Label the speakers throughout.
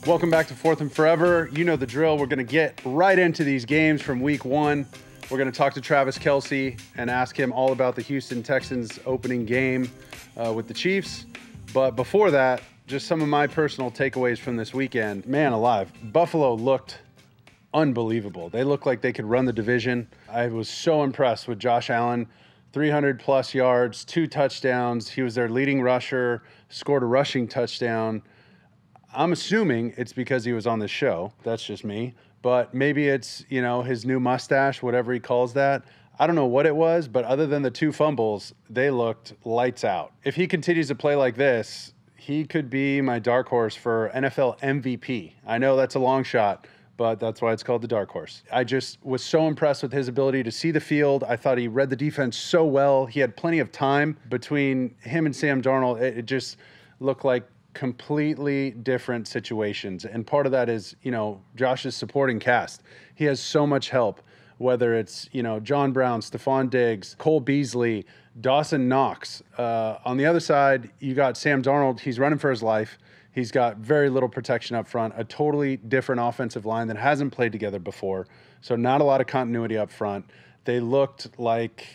Speaker 1: Welcome back to Fourth and Forever. You know the drill. We're going to get right into these games from week one. We're going to talk to Travis Kelce and ask him all about the Houston Texans opening game with the Chiefs. But before that, just some of my personal takeaways from this weekend. Man alive, Buffalo looked unbelievable. They looked like they could run the division. I was so impressed with Josh Allen. 300-plus yards, 2 touchdowns. He was their leading rusher, scored a rushing touchdown. I'm assuming it's because he was on the show. That's just me. But maybe it's, his new mustache, whatever he calls that. I don't know what it was, but other than the 2 fumbles, they looked lights out. If he continues to play like this, he could be my dark horse for NFL MVP. I know that's a long shot, but that's why it's called the dark horse. I just was so impressed with his ability to see the field. I thought he read the defense so well. He had plenty of time between him and Sam Darnold. It just looked like completely different situations. And part of that is, Josh's supporting cast. He has so much help, whether it's, John Brown, Stephon Diggs, Cole Beasley, Dawson Knox. On the other side, you got Sam Darnold. He's running for his life. He's got very little protection up front, a totally different offensive line that hasn't played together before. So not a lot of continuity up front. They looked like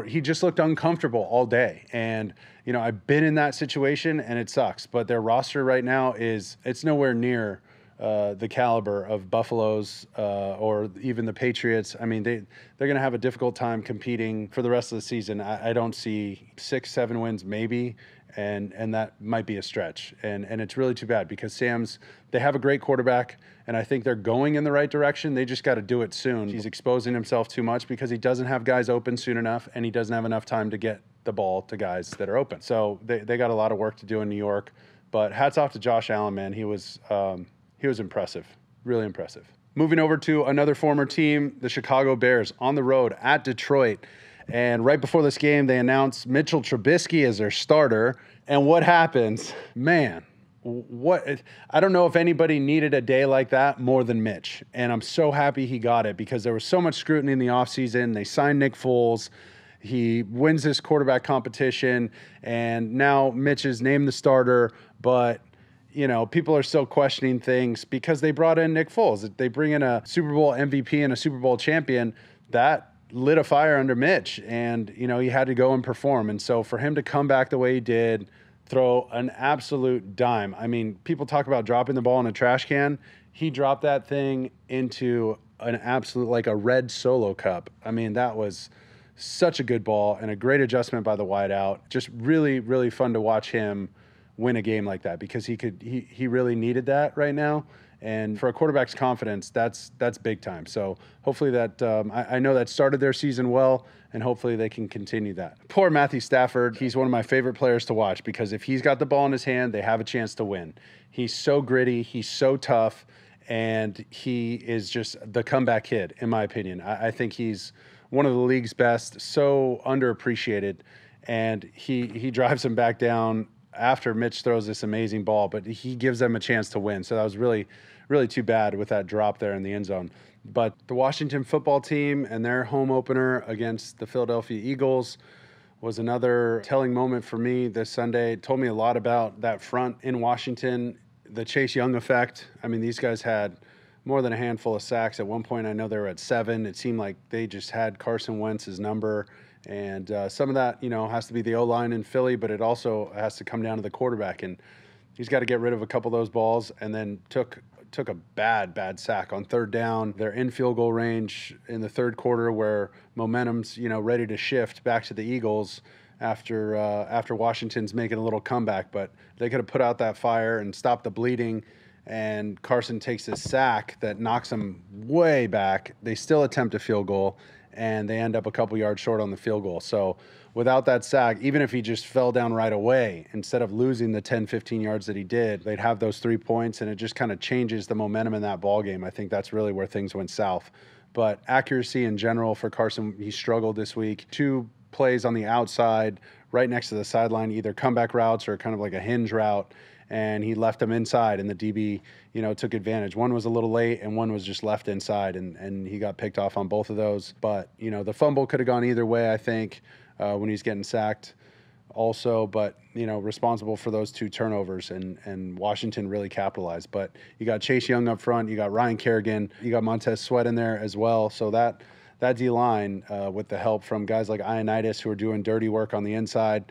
Speaker 1: he just looked uncomfortable all day. And, I've been in that situation and it sucks, but their roster right now it's nowhere near the caliber of Buffalo's or even the Patriots. I mean, they're going to have a difficult time competing for the rest of the season. I don't see 6-7 wins maybe. And that might be a stretch. And it's really too bad because they have a great quarterback, and I think they're going in the right direction. They just got to do it soon. He's exposing himself too much because he doesn't have guys open soon enough, and he doesn't have enough time to get the ball to guys that are open. So they got a lot of work to do in New York. But hats off to Josh Allen, man. He was impressive, really impressive. Moving over to another former team, the Chicago Bears, on the road at Detroit. And right before this game, they announced Mitchell Trubisky as their starter. And what happens? Man, I don't know if anybody needed a day like that more than Mitch. And I'm so happy he got it because there was so much scrutiny in the offseason. They signed Nick Foles. He wins this quarterback competition. And now Mitch is named the starter. But people are still questioning things because they brought in Nick Foles. They bring in a Super Bowl MVP and a Super Bowl champion. That lit a fire under Mitch, and he had to go and perform. And so for him to come back the way he did, throw an absolute dime. I mean, people talk about dropping the ball in a trash can. He dropped that thing into an absolute, like a red Solo cup. I mean, that was such a good ball and a great adjustment by the wideout. Just really, really fun to watch him win a game like that because he really needed that right now. And for a quarterback's confidence, that's big time. So hopefully that I know that started their season well, and hopefully they can continue that. Poor Matthew Stafford. He's one of my favorite players to watch because if he's got the ball in his hand, they have a chance to win. He's so gritty. He's so tough. And he is just the comeback kid, in my opinion. I think he's one of the league's best, so underappreciated. And he drives him back down after Mitch throws this amazing ball, but he gives them a chance to win. So that was really, really too bad with that drop there in the end zone. But the Washington football team and their home opener against the Philadelphia Eagles was another telling moment for me this Sunday. It told me a lot about that front in Washington, the Chase Young effect. I mean, these guys had more than a handful of sacks. At one point, I know they were at 7. It seemed like they just had Carson Wentz's number. And some of that, has to be the O-line in Philly, but it also has to come down to the quarterback. And he's got to get rid of a couple of those balls, and then took a bad sack on third down. They're in field goal range in the third quarter where momentum's, ready to shift back to the Eagles after Washington's making a little comeback. But they could have put out that fire and stopped the bleeding, and Carson takes this sack that knocks him way back. They still attempt a field goal, and they end up a couple yards short on the field goal. So without that sack, even if he just fell down right away, instead of losing the 10, 15 yards that he did, they'd have those 3 points, and it just kind of changes the momentum in that ball game. I think that's really where things went south. But accuracy in general for Carson, he struggled this week. 2 plays on the outside right next to the sideline, either comeback routes or kind of like a hinge route, and he left them inside, and the DB, took advantage. One was a little late, and one was just left inside, and he got picked off on both of those. But, the fumble could have gone either way, I think, when he's getting sacked also, but responsible for those 2 turnovers, and Washington really capitalized. But you got Chase Young up front, you got Ryan Kerrigan, you got Montez Sweat in there as well. So that D-line, with the help from guys like Ioannidis, who are doing dirty work on the inside,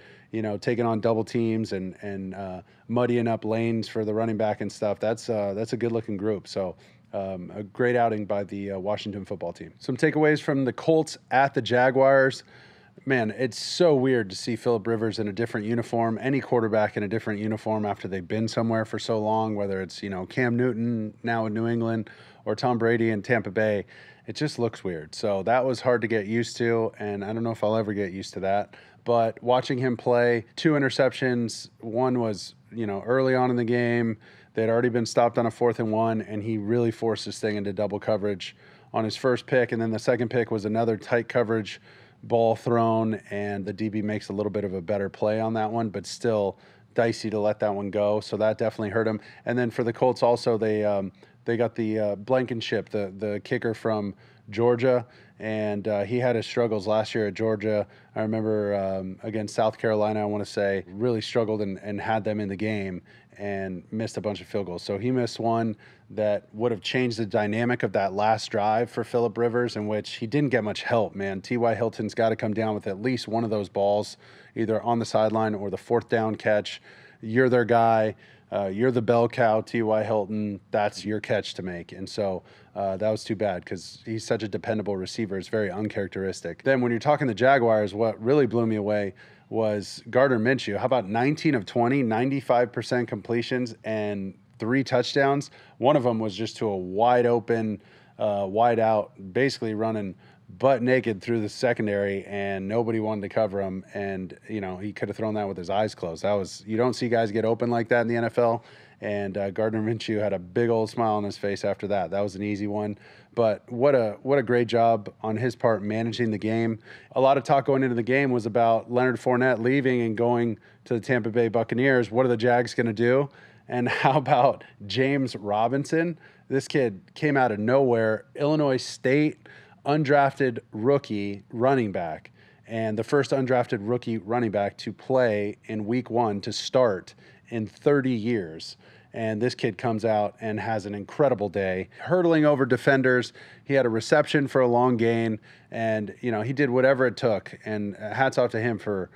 Speaker 1: taking on double teams and muddying up lanes for the running back and stuff. That's a good-looking group. So a great outing by the Washington football team. Some takeaways from the Colts at the Jaguars. Man, it's so weird to see Phillip Rivers in a different uniform, any quarterback in a different uniform after they've been somewhere for so long, whether it's, Cam Newton now in New England or Tom Brady in Tampa Bay. It just looks weird. So that was hard to get used to, and I don't know if I'll ever get used to that. But watching him play, 2 interceptions, one was, early on in the game. They'd already been stopped on a 4th and 1, and he really forced this thing into double coverage on his first pick. And then the second pick was another tight coverage ball thrown, and the DB makes a little bit of a better play on that one, but still dicey to let that one go. So that definitely hurt him. And then for the Colts also, they got the Blankenship, the kicker from Georgia, and he had his struggles last year at Georgia. I remember against South Carolina, I want to say, really struggled and had them in the game and missed a bunch of field goals. So he missed one that would have changed the dynamic of that last drive for Phillip Rivers, in which he didn't get much help, man. T.Y. Hilton's got to come down with at least one of those balls, either on the sideline or the 4th down catch. You're their guy. You're the bell cow, T.Y. Hilton. That's your catch to make. And so that was too bad, because he's such a dependable receiver. It's very uncharacteristic. Then when you're talking the Jaguars, what really blew me away was Gardner Minshew. How about 19 of 20, 95% completions, and 3 touchdowns? One of them was just to a wide open, wide out, basically running butt naked through the secondary, and nobody wanted to cover him. And, he could have thrown that with his eyes closed. You don't see guys get open like that in the NFL. And Gardner Minshew had a big old smile on his face after that. That was an easy one. But what a great job on his part managing the game. A lot of talk going into the game was about Leonard Fournette leaving and going to the Tampa Bay Buccaneers. What are the Jags going to do? And how about James Robinson? This kid came out of nowhere. Illinois State undrafted rookie running back, and the first undrafted rookie running back to play in week 1 to start in 30 years. And this kid comes out and has an incredible day, hurdling over defenders. He had a reception for a long gain, and he did whatever it took. And hats off to him for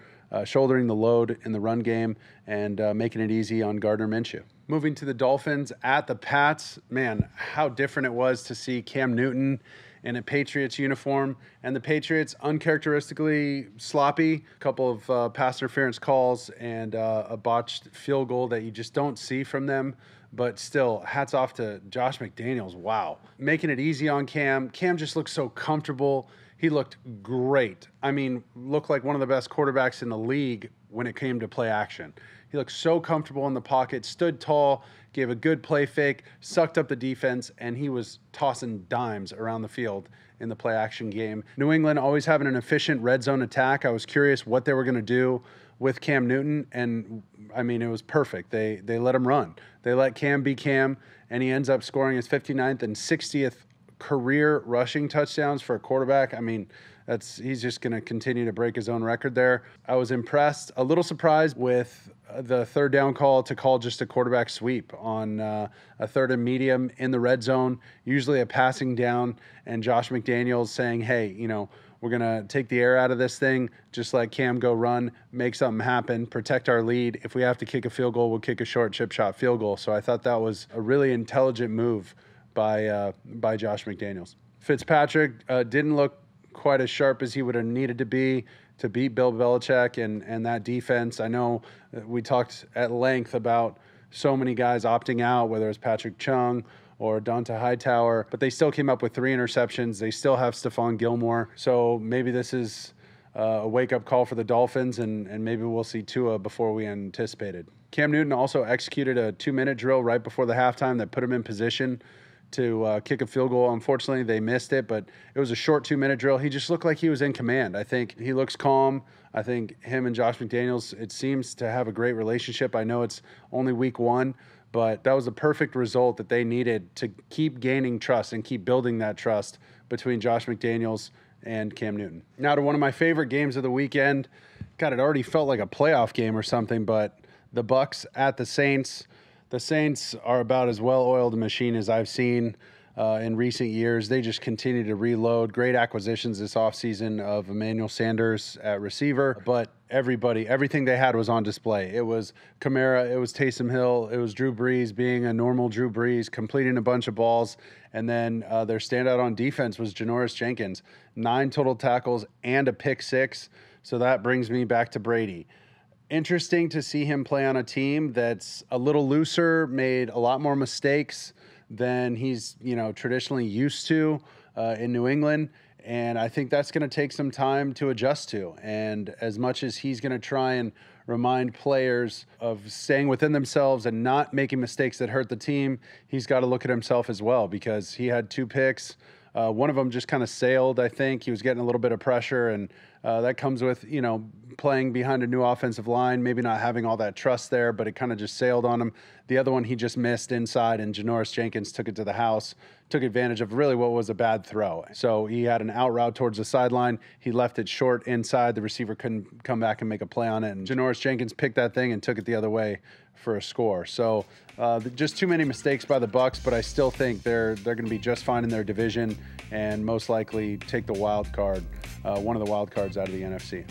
Speaker 1: shouldering the load in the run game and making it easy on Gardner Minshew. Moving to the Dolphins at the Pats, man, how different it was to see Cam Newton in a Patriots uniform, and the Patriots uncharacteristically sloppy. A couple of pass interference calls and a botched field goal that you just don't see from them. But still, hats off to Josh McDaniels. Wow. Making it easy on Cam. Cam just looked so comfortable. He looked great. I mean, looked like one of the best quarterbacks in the league when it came to play action. He looked so comfortable in the pocket, stood tall, gave a good play fake, sucked up the defense, and he was tossing dimes around the field in the play action game. New England always having an efficient red zone attack. I was curious what they were going to do with Cam Newton, and I mean, it was perfect. They let him run. They let Cam be Cam, and he ends up scoring his 59th and 60th career rushing touchdowns for a quarterback. I mean, he's just going to continue to break his own record there. I was impressed, a little surprised with the 3rd down call to call just a quarterback sweep on a 3rd and medium in the red zone, usually a passing down, and Josh McDaniels saying, hey, we're going to take the air out of this thing, just let Cam go run, make something happen, protect our lead. If we have to kick a field goal, we'll kick a short chip shot field goal. So I thought that was a really intelligent move by Josh McDaniels. Fitzpatrick didn't look quite as sharp as he would have needed to be to beat Bill Belichick and that defense. I know we talked at length about so many guys opting out, whether it's Patrick Chung or Dante Hightower, but they still came up with 3 interceptions. They still have Stephon Gilmore. So maybe this is a wake-up call for the Dolphins, and maybe we'll see Tua before we anticipated. Cam Newton also executed a 2-minute drill right before the halftime that put him in position to kick a field goal. Unfortunately, they missed it, but it was a short 2-minute drill. He just looked like he was in command. I think he looks calm. I think him and Josh McDaniels, it seems to have a great relationship. I know it's only week 1, but that was a perfect result that they needed to keep gaining trust and keep building that trust between Josh McDaniels and Cam Newton. Now to one of my favorite games of the weekend, God, it already felt like a playoff game or something, but the Bucs at the Saints. The Saints are about as well-oiled a machine as I've seen in recent years. They just continue to reload. Great acquisitions this offseason of Emmanuel Sanders at receiver, but everything they had was on display. It was Kamara, it was Taysom Hill, it was Drew Brees being a normal Drew Brees, completing a bunch of balls, and then their standout on defense was Janoris Jenkins. 9 total tackles and a pick 6. So that brings me back to Brady. Interesting to see him play on a team that's a little looser, made a lot more mistakes than he's, traditionally used to in New England. And I think that's going to take some time to adjust to. And as much as he's going to try and remind players of staying within themselves and not making mistakes that hurt the team, he's got to look at himself as well, because he had 2 picks. One of them just kind of sailed, I think. He was getting a little bit of pressure, and that comes with, playing behind a new offensive line, maybe not having all that trust there, but it kind of just sailed on him. The other one he just missed inside, and Janoris Jenkins took it to the house, took advantage of really what was a bad throw. So he had an out route towards the sideline. He left it short inside. The receiver couldn't come back and make a play on it, and Janoris Jenkins picked that thing and took it the other way for a score. So just too many mistakes by the Bucs, but I still think they're going to be just fine in their division and most likely take the wild card, one of the wild cards out of the NFC.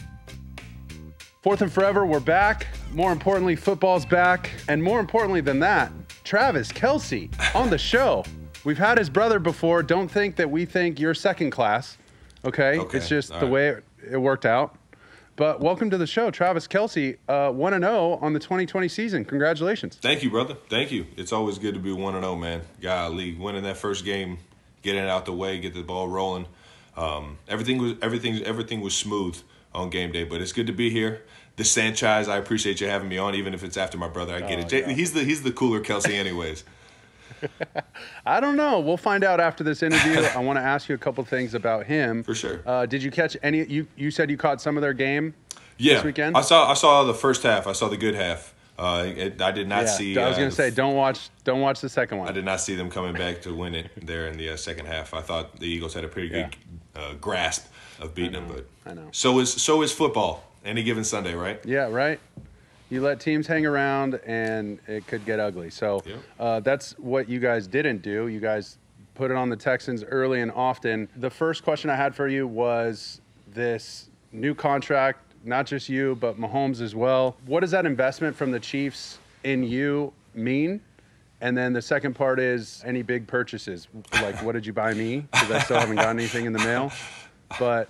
Speaker 1: Fourth and Forever, we're back. More importantly, football's back. And more importantly than that, Travis Kelce on the show. We've had his brother before. Don't think that we think you're second class, okay? It's just the way it worked out. But welcome to the show, Travis Kelce, 1-0 on the 2020 season. Congratulations.
Speaker 2: Thank you, brother. Thank you. It's always good to be 1-0, man. Golly, winning that first game, getting it out the way, get the ball rolling. Everything was smooth on game day, but it's good to be here. The Sanchez, I appreciate you having me on, even if it's after my brother. I get it. Yeah. He's the cooler Kelce anyways.
Speaker 1: I don't know. We'll find out after this interview. I want to ask you a couple things about him.
Speaker 2: For sure.
Speaker 1: Did you catch any? You said you caught some of their game this weekend?
Speaker 2: I saw the first half. I saw the good half. I did not see.
Speaker 1: I was going to say, don't watch the second one.
Speaker 2: I did not see them coming back to win it there in the second half. I thought the Eagles had a pretty good grasp of beating them, but
Speaker 1: I know.
Speaker 2: So is football. Any given Sunday, right?
Speaker 1: Yeah, right. You let teams hang around, and it could get ugly. So that's what you guys didn't do. You guys put it on the Texans early and often. The first question I had for you was this new contract, not just you, but Mahomes as well. What does that investment from the Chiefs in you mean? And then the second part is any big purchases. Like, what did you buy me? Because I still haven't gotten anything in the mail. But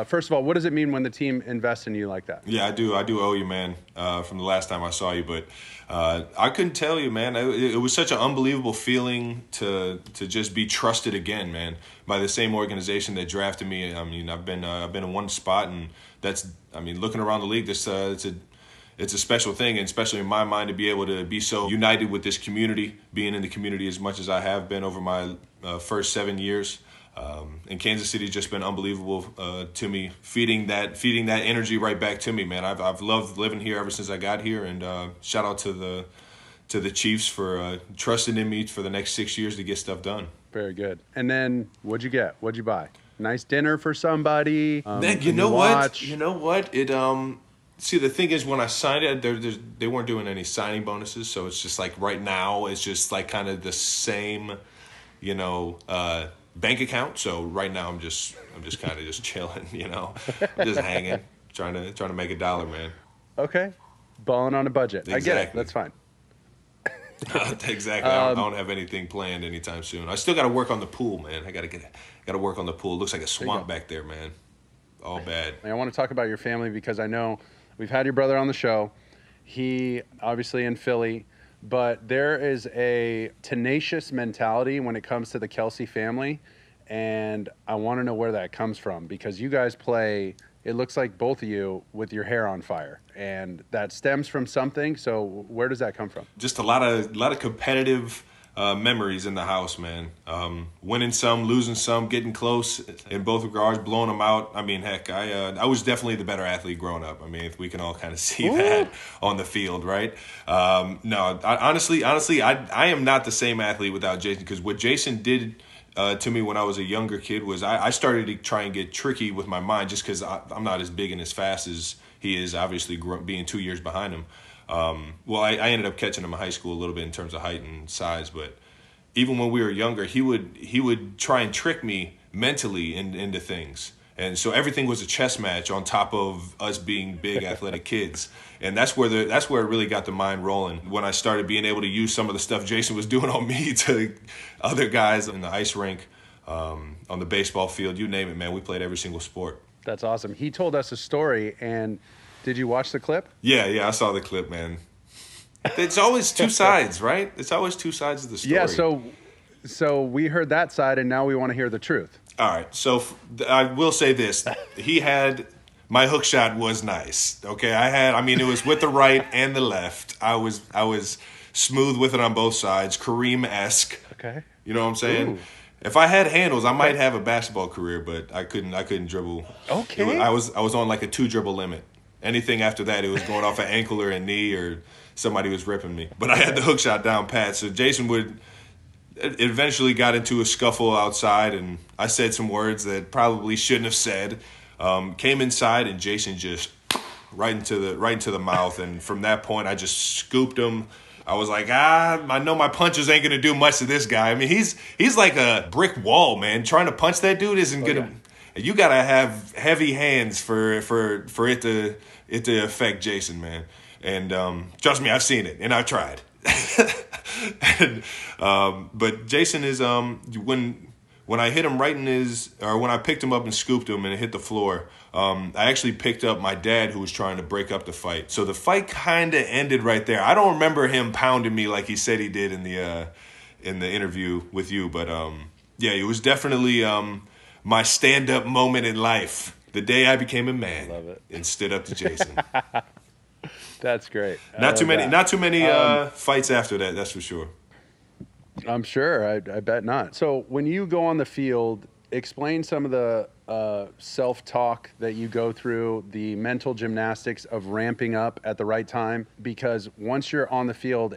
Speaker 1: first of all, what does it mean when the team invests in you like that?
Speaker 2: Yeah, I do owe you, man, from the last time I saw you. But I couldn't tell you, man. It was such an unbelievable feeling to just be trusted again, man, by the same organization that drafted me. I mean, I've been in one spot, and looking around the league, it's a special thing, and especially in my mind, to be able to be so united with this community, being in the community as much as I have been over my first 7 years. And Kansas City has just been unbelievable to me, feeding that energy right back to me, man. I've loved living here ever since I got here, and shout out to the Chiefs for trusting in me for the next 6 years to get stuff done.
Speaker 1: Very good. And then what'd you get? What'd you buy? Nice dinner for somebody.
Speaker 2: You know what? It see, the thing is, when I signed it, they weren't doing any signing bonuses, so it's just like right now it's just like kind of the same, bank account. So right now I'm just kind of just chilling, just hanging, trying to make $1, man.
Speaker 1: Okay, balling on a budget.
Speaker 2: Exactly.
Speaker 1: I get it. That's fine.
Speaker 2: Exactly. I don't have anything planned anytime soon. I still got to work on the pool, man. I got to work on the pool. It looks like a swamp back there, man. All bad.
Speaker 1: I want to talk about your family because I know we've had your brother on the show. He obviously in Philly. But there is a tenacious mentality when it comes to the Kelce family, and I want to know where that comes from, because you guys play, it looks like both of you, with your hair on fire, and that stems from something. So where does that come from?
Speaker 2: Just a lot of competitive memories in the house, man. Winning some, losing some, getting close in both regards, blowing them out. I mean, heck, I was definitely the better athlete growing up. I mean, if we can all kind of see that on the field, right? No, honestly, I am not the same athlete without Jason, because what Jason did to me when I was a younger kid was I started to try and get tricky with my mind, just because I'm not as big and as fast as he is obviously being 2 years behind him. Well, I ended up catching him in high school a little bit in terms of height and size, but even when we were younger, he would try and trick me mentally into things. And so everything was a chess match on top of us being big athletic kids. And that's where it really got the mind rolling. When I started being able to use some of the stuff Jason was doing on me to other guys in the ice rink, on the baseball field, you name it, man. We played every single sport.
Speaker 1: That's awesome. He told us a story, and did you watch the clip?
Speaker 2: Yeah, I saw the clip, man. It's always two sides, right? It's always two sides of the story.
Speaker 1: Yeah, so we heard that side, and now we want to hear the truth.
Speaker 2: All right, so I will say this. My hook shot was nice, okay? It was with the right and the left. I was smooth with it on both sides, Kareem-esque.
Speaker 1: Okay.
Speaker 2: You know what I'm saying?
Speaker 1: Ooh.
Speaker 2: If I had handles, I might have a basketball career, but I couldn't dribble.
Speaker 1: Okay.
Speaker 2: I was on like a 2-dribble limit. Anything after that, it was going off an ankle or a knee or somebody was ripping me. But I had the hook shot down pat, so Jason it eventually got into a scuffle outside, and I said some words that probably shouldn't have said. Came inside, and Jason just right into the mouth, and from that point, I just scooped him. I was like, I know my punches ain't gonna do much to this guy. I mean, he's like a brick wall, man. Trying to punch that dude isn't gonna. Yeah. You gotta have heavy hands for it to affect Jason, man. And trust me, I've seen it, and I've tried. But Jason is when I hit him right in when I picked him up and scooped him and it hit the floor, I actually picked up my dad who was trying to break up the fight. So the fight kind of ended right there. I don't remember him pounding me like he said he did in the interview with you, but yeah, it was definitely my stand-up moment in life. The day I became a man.
Speaker 1: Love it.
Speaker 2: And stood up to Jason.
Speaker 1: That's great.
Speaker 2: Not too many fights after that, that's for sure.
Speaker 1: I'm sure. I bet not. So when you go on the field, explain some of the self-talk that you go through, the mental gymnastics of ramping up at the right time, because once you're on the field,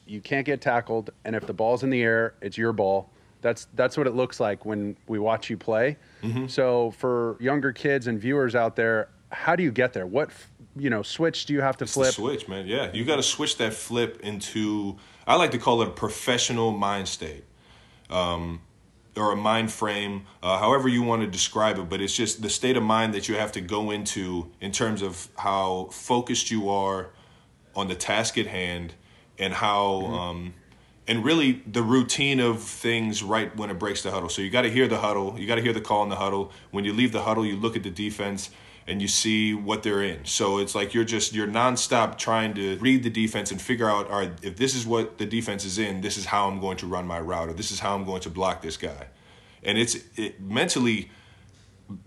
Speaker 1: you can't get tackled, and if the ball's in the air, it's your ball. That's what it looks like when we watch you play. Mm-hmm. So for younger kids and viewers out there, how do you get there? What switch do you have to flip?
Speaker 2: The switch, man. Yeah, you got to switch that flip into, I like to call it a professional mind state, or a mind frame, however you want to describe it. But it's just the state of mind that you have to go into in terms of how focused you are on the task at hand, and how, and really the routine of things right when it breaks the huddle. So you got to hear the huddle. You got to hear the call in the huddle. When you leave the huddle, you look at the defense and you see what they're in. So it's like you're nonstop trying to read the defense and figure out, all right, if this is what the defense is in, this is how I'm going to run my route, or this is how I'm going to block this guy. And mentally,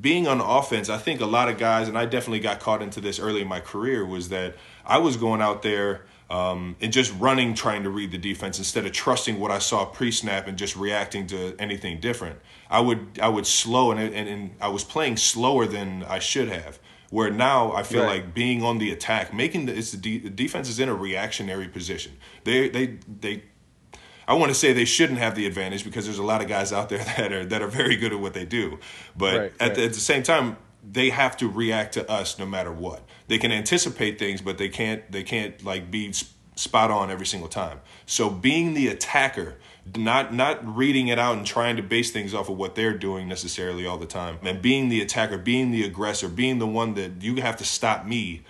Speaker 2: being on offense, I think a lot of guys, and I definitely got caught into this early in my career, was that I was going out there and just running, trying to read the defense instead of trusting what I saw pre-snap and just reacting to anything different. I would slow, and I was playing slower than I should have. Where now I feel like being on the attack, the defense is in a reactionary position. I want to say they shouldn't have the advantage because there's a lot of guys out there that are very good at what they do. But at the same time, they have to react to us no matter what. They can anticipate things, but they can't like be spot on every single time. So being the attacker, not reading it out and trying to base things off of what they're doing necessarily all the time, and being the attacker, being the aggressor, being the one that you have to stop me,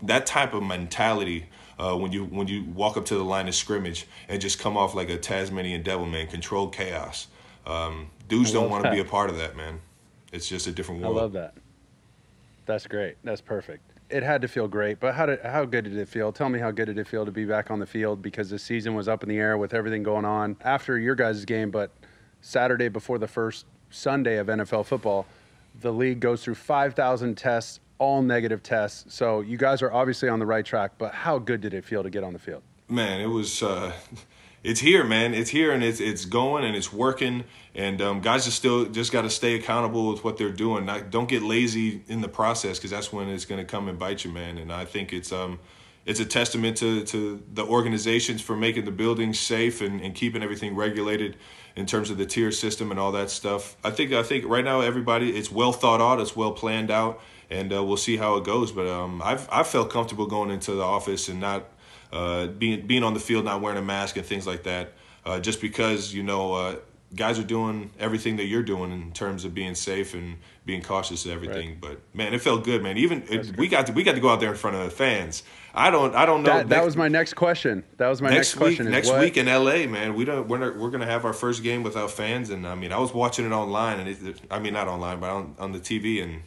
Speaker 2: that type of mentality, when you walk up to the line of scrimmage and just come off like a Tasmanian devil, man, controlled chaos. Dudes don't want to be a part of that, man. It's just a different world.
Speaker 1: I love that. That's great. That's perfect. It had to feel great, but how good did it feel? Tell me how good did it feel to be back on the field, because the season was up in the air with everything going on after your guys' game, but Saturday before the first Sunday of NFL football, the league goes through 5,000 tests, all negative tests. So you guys are obviously on the right track, but how good did it feel to get on the field?
Speaker 2: Man, it was it's here, man. It's here, and it's going, and it's working. And guys just got to stay accountable with what they're doing. Don't get lazy in the process, because that's when it's going to come and bite you, man. And I think it's a testament to the organizations for making the buildings safe and keeping everything regulated in terms of the tier system and all that stuff. I think right now it's well thought out, it's well planned out, and we'll see how it goes. But I've felt comfortable going into the office and not being on the field, not wearing a mask and things like that, just because guys are doing everything that you're doing in terms of being safe and being cautious of everything. Right. But man, it felt good, man. We got to go out there in front of the fans. I don't know.
Speaker 1: That was my next question. Next
Speaker 2: week in LA, man, we're gonna have our first game without fans, and I mean, I was watching it online, and not online, but on the TV, and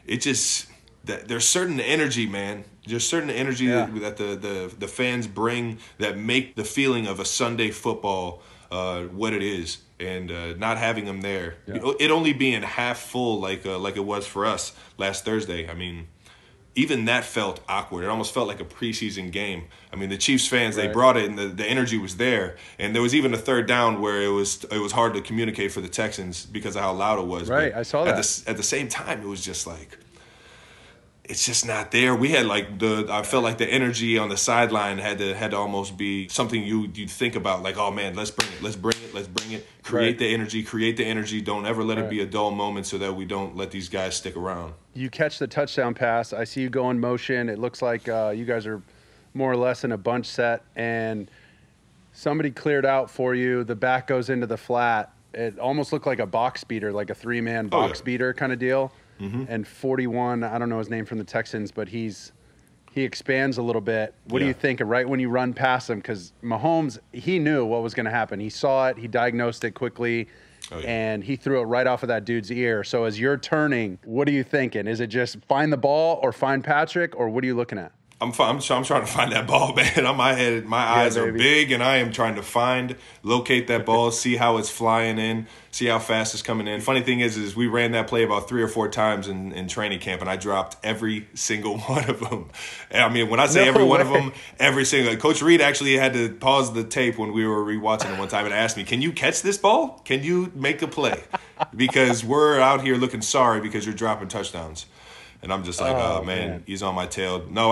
Speaker 2: it just there's certain energy, man. There's certain energy that the fans bring that make the feeling of a Sunday football what it is. And not having them there, it only being half full like it was for us last Thursday. I mean, even that felt awkward. It almost felt like a preseason game. I mean, the Chiefs fans, they brought it, and the energy was there. And there was even a third down where it was hard to communicate for the Texans because of how loud it was.
Speaker 1: Right, but I saw that.
Speaker 2: At the same time, it was just like, it's just not there. We had I felt like the energy on the sideline had to almost be something you'd think about, like, oh man, let's bring it. Create the energy. Don't ever let it be a dull moment so that we don't let these guys stick around.
Speaker 1: You catch the touchdown pass. I see you go in motion. It looks like you guys are more or less in a bunch set, and somebody cleared out for you. The back goes into the flat. It almost looked like a box beater, like a 3-man box beater kind of deal. Mm-hmm. And 41, I don't know his name from the Texans, but he expands a little bit. What do you think right when you run past him? Because Mahomes, he knew what was going to happen. He saw it. He diagnosed it quickly, and he threw it right off of that dude's ear. So as you're turning, what are you thinking? Is it just find the ball or find Patrick, or what are you looking at?
Speaker 2: I'm trying to find that ball, man. My eyes are big, and I am trying to locate that ball, see how it's flying in, see how fast it's coming in. Funny thing is we ran that play about 3 or 4 times in training camp, and I dropped every single one of them. And I mean, when I say one of them, every single. Coach Reed actually had to pause the tape when we were rewatching it one time and asked me, "Can you catch this ball? Can you make a play? Because we're out here looking sorry because you're dropping touchdowns." And I'm just like, oh man, he's on my tail. No,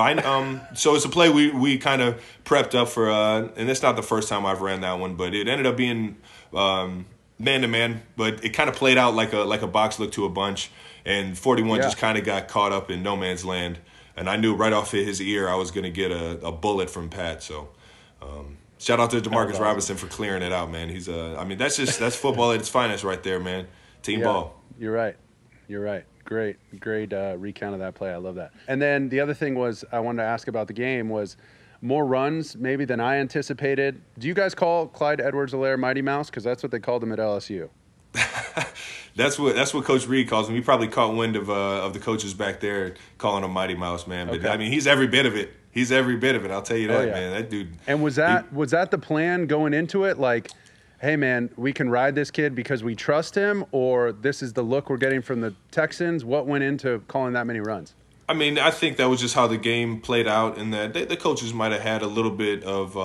Speaker 2: so it's a play we kind of prepped up for, and it's not the first time I've ran that one, but it ended up being man-to-man, but it kind of played out like a box look to a bunch, and 41 just kind of got caught up in no man's land, and I knew right off his ear I was going to get a bullet from Pat, so shout out to DeMarcus Robinson for clearing it out, man. He's that's football at its finest right there, man. Team ball.
Speaker 1: You're right. Great recount of that play. I love that. And then the other thing was I wanted to ask about the game was more runs maybe than I anticipated. Do you guys call Clyde Edwards-Helaire Mighty Mouse? Because that's what they called him at LSU.
Speaker 2: That's what Coach Reed calls him. He probably caught wind of the coaches back there calling him Mighty Mouse, man. But I mean, he's every bit of it. I'll tell you that, man. That dude.
Speaker 1: And was that the plan going into it? Like, hey, man, we can ride this kid because we trust him, or this is the look we're getting from the Texans? What went into calling that many runs?
Speaker 2: I mean, I think that was just how the game played out, and that the coaches might have had a little bit of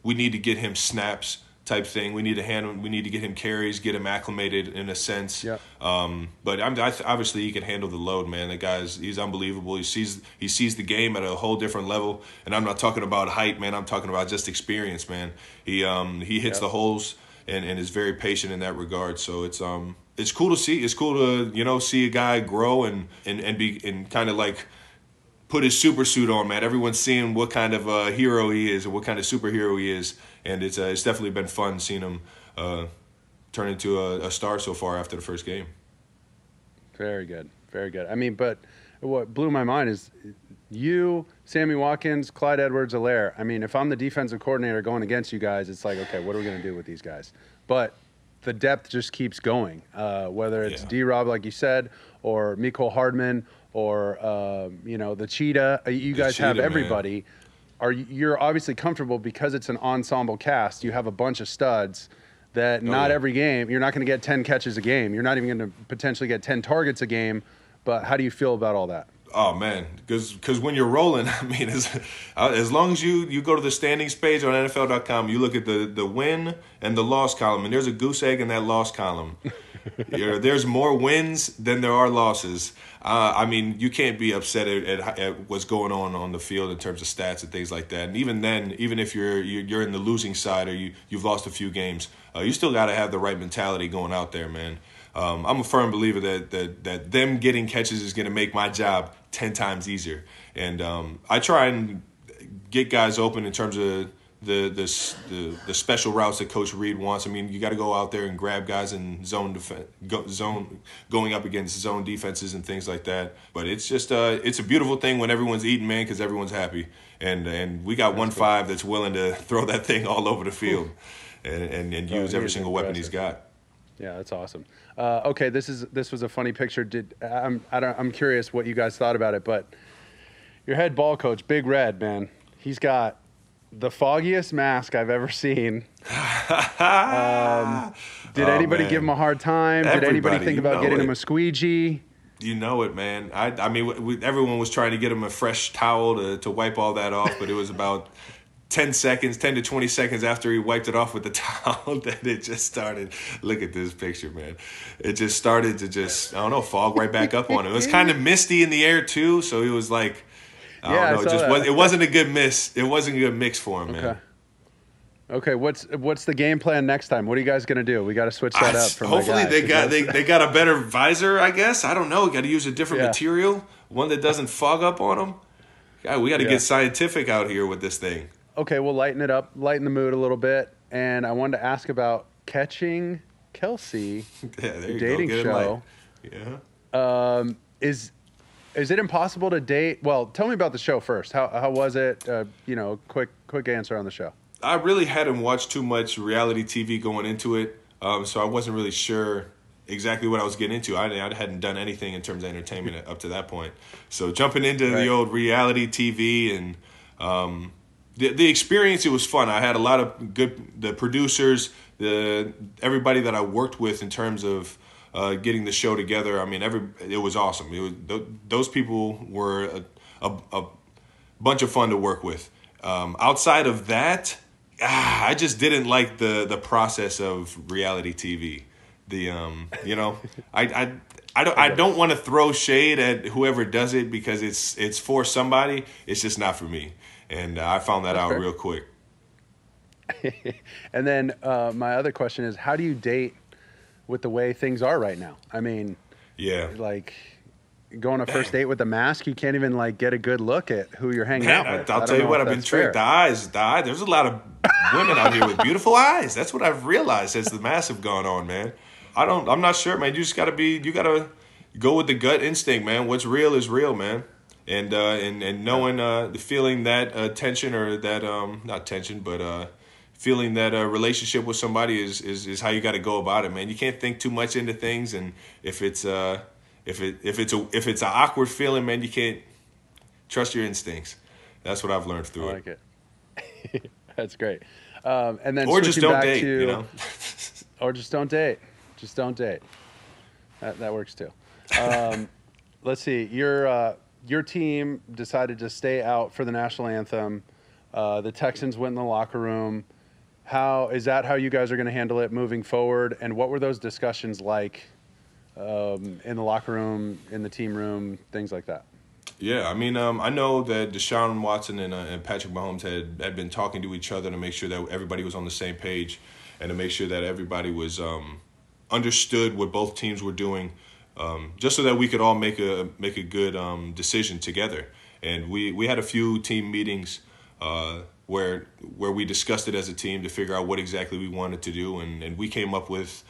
Speaker 2: we need to get him snaps type thing. We need to get him carries, get him acclimated in a sense. Yeah. But obviously he can handle the load, man. The he's unbelievable. He sees the game at a whole different level. And I'm not talking about height, man. I'm talking about just experience, man. He hits the holes and is very patient in that regard. So it's cool to see. It's cool to see a guy grow and kind of like put his super suit on, man. Everyone's seeing what kind of hero he is and what kind of superhero he is. And it's definitely been fun seeing him turn into a star so far after the first game.
Speaker 1: Very good. I mean, but what blew my mind is you, Sammy Watkins, Clyde Edwards-Helaire. I mean, if I'm the defensive coordinator going against you guys, it's like, okay, what are we going to do with these guys? But the depth just keeps going, whether it's D-Rob, like you said, or Mecole Hardman, or the Cheetah. You guys have everybody. Man. You're obviously comfortable because it's an ensemble cast. You have a bunch of studs that every game, you're not going to get 10 catches a game. You're not even going to potentially get 10 targets a game. But how do you feel about all that?
Speaker 2: Oh, man, because when you're rolling, I mean, as long as you go to the standings page on NFL.com, you look at the win and the loss column, and there's a goose egg in that loss column. There's more wins than there are losses. I mean, you can't be upset at what's going on the field in terms of stats and things like that. And even then, even if you're in the losing side or you've lost a few games, you still got to have the right mentality going out there, man. I'm a firm believer that them getting catches is going to make my job 10 times easier. And I try and get guys open in terms of the special routes that Coach Reed wants. I mean, you got to go out there and grab guys in going up against zone defenses and things like that. But it's just it's a beautiful thing when everyone's eating, man, because everyone's happy. And we got 1-5 that's willing to throw that thing all over the field and use every single weapon he's got.
Speaker 1: Yeah, that's awesome. Okay, this was a funny picture. I'm curious what you guys thought about it, but your head ball coach, Big Red, man, he's got the foggiest mask I've ever seen. Did anybody give him a hard time? Did anybody think about getting him a squeegee?
Speaker 2: You know it, man. I mean, everyone was trying to get him a fresh towel to wipe all that off, but it was about 10 to 20 seconds after he wiped it off with the towel that it just started. Look at this picture, man. It just started to fog right back up on him. It was kind of misty in the air, too, so it was like, I don't know. It wasn't a good miss. It wasn't a good mix for him, man.
Speaker 1: Okay, what's the game plan next time? What are you guys gonna do? We got to switch that up.
Speaker 2: Hopefully they got a better visor. I guess I don't know. We got to use a different material, one that doesn't fog up on them. God, we got to get scientific out here with this thing.
Speaker 1: Okay, we'll lighten it up, lighten the mood a little bit, and I wanted to ask about catching Kelce, the dating show.
Speaker 2: Yeah.
Speaker 1: Is it impossible to date? Well, tell me about the show first. How was it? Quick answer on the show.
Speaker 2: I really hadn't watched too much reality TV going into it, so I wasn't really sure exactly what I was getting into. I hadn't done anything in terms of entertainment up to that point. So jumping into the old reality TV and the experience, it was fun. I had a lot of the producers, everybody that I worked with in terms of getting the show together. I mean, it was awesome. Those people were a bunch of fun to work with. Outside of that, I just didn't like the process of reality TV. I don't want to throw shade at whoever does it because it's for somebody. It's just not for me, and I found that out real quick.
Speaker 1: And then my other question is, how do you date with the way things are right now? I mean, like going on a first date with a mask, you can't even like get a good look at who you're hanging out with.
Speaker 2: I'll tell you what, I've been tricked. The eyes. There's a lot of women out here with beautiful eyes. That's what I've realized as the masks have gone on, man. I'm not sure, man. You gotta go with the gut instinct, man. What's real is real, man. And knowing feeling that tension or that not tension, but feeling that relationship with somebody is how you got to go about it, man. You can't think too much into things, and if it's an awkward feeling, man, you can't trust your instincts. That's what I've learned through
Speaker 1: it. That's great. And then
Speaker 2: or just don't date,
Speaker 1: or just don't date. Just don't date. That works too. Let's see. Your team decided to stay out for the national anthem. The Texans went in the locker room. How you guys are going to handle it moving forward? And what were those discussions like in the locker room, in the team room, things like that?
Speaker 2: Yeah, I mean, I know that Deshaun Watson and Patrick Mahomes had been talking to each other to make sure that everybody was on the same page and to make sure that everybody was understood what both teams were doing, just so that we could all make a good decision together. And we had a few team meetings where we discussed it as a team to figure out what exactly we wanted to do, and we came up with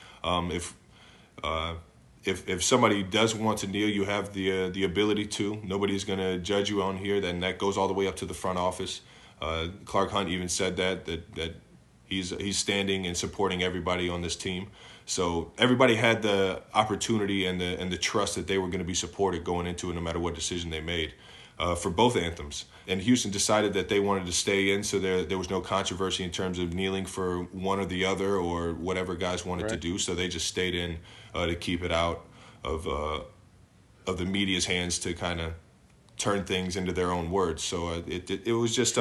Speaker 2: if somebody does want to kneel, you have the ability to. Nobody's going to judge you on here. Then that goes all the way up to the front office. Clark Hunt even said that he's standing and supporting everybody on this team. So everybody had the opportunity and the trust that they were going to be supported going into it, no matter what decision they made for both anthems. And Houston decided that they wanted to stay in, so there was no controversy in terms of kneeling for one or the other or whatever guys wanted to do. So they just stayed in to keep it out of the media's hands to kind of turn things into their own words. So it was just